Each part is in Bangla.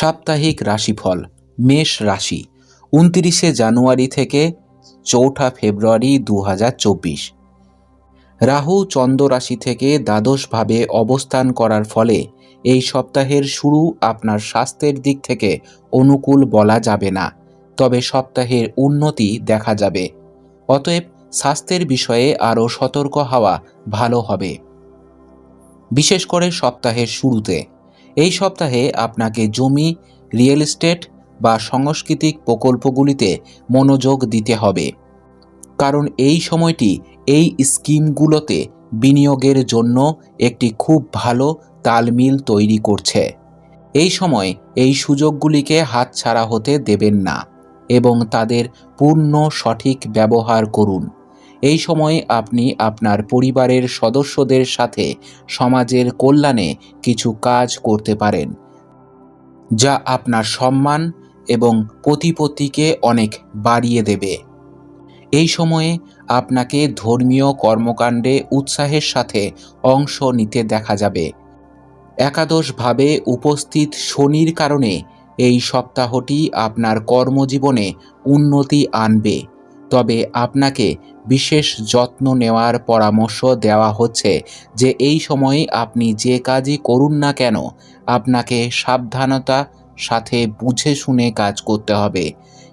সাপ্তাহিক রাশিফল মেষ রাশি ২৯শে জানুয়ারি থেকে ৪ঠা ফেব্রুয়ারি ২০২৪। রাহু চন্দ্র রাশি থেকে দ্বাদশভাবে অবস্থান করার ফলে এই সপ্তাহের শুরু আপনার স্বাস্থ্যের দিক থেকে অনুকূল বলা যাবে না, তবে সপ্তাহের উন্নতি দেখা যাবে। অতএব স্বাস্থ্যের বিষয়ে আরও সতর্ক হওয়া ভালো হবে, বিশেষ করে সপ্তাহের শুরুতে। এই সপ্তাহে আপনাকে জমি, রিয়েল এস্টেট বা সাংস্কৃতিক প্রকল্পগুলিতে মনোযোগ দিতে হবে, কারণ এই সময়টি এই স্কিমগুলোতে বিনিয়োগের জন্য একটি খুব ভালো তালমিল তৈরি করছে। এই সময় এই সুযোগগুলিকে হাতছাড়া হতে দেবেন না এবং তাদের পূর্ণ সঠিক ব্যবহার করুন। এই সময়ে আপনি আপনার পরিবারের সদস্যদের সাথে সমাজের কল্যাণে কিছু কাজ করতে পারেন, যা আপনার সম্মান এবং প্রতিপত্তিকে অনেক বাড়িয়ে দেবে। এই সময়ে আপনাকে ধর্মীয় কর্মকাণ্ডে উৎসাহের সাথে অংশ নিতে দেখা যাবে। একাদশভাবে উপস্থিত শনির কারণে এই সপ্তাহটি আপনার কর্মজীবনে উন্নতি আনবে, তবে আপনাকে বিশেষ যত্ন নেওয়ার পরামর্শ দেওয়া হচ্ছে যে এই সময়ে আপনি যে কাজই করুন না কেন আপনাকে সাবধানতার সাথে বুঝে শুনে কাজ করতে হবে।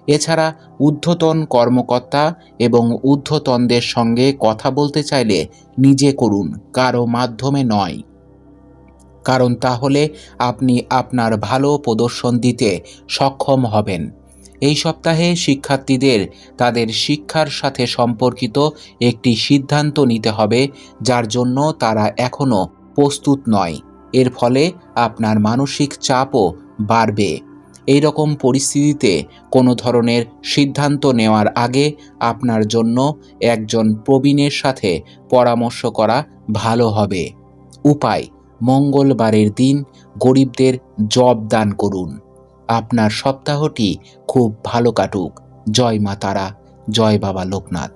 এছাড়া ঊর্ধ্বতন কর্মকর্তা এবং ঊর্ধ্বতনদের সঙ্গে কথা বলতে চাইলে নিজে করুন, কারো মাধ্যমে নয়, কারণ তাহলে আপনি আপনার ভালো প্রদর্শন দিতে সক্ষম হবেন। এই সপ্তাহে শিক্ষার্থীদের তাদের শিক্ষার সাথে সম্পর্কিত একটি সিদ্ধান্ত নিতে হবে, যার জন্য তারা এখনও প্রস্তুত নয়। এর ফলে আপনার মানসিক চাপও বাড়বে। এই রকম পরিস্থিতিতে কোনো ধরনের সিদ্ধান্ত নেওয়ার আগে আপনার জন্য একজন প্রবীণের সাথে পরামর্শ করা ভালো হবে। উপায়: মঙ্গলবারের দিন গরিবদের জব দান করুন। আপনার সপ্তাহটি খুব ভালো কাটুক। জয় মা তারা, জয় বাবা লোকনাথ।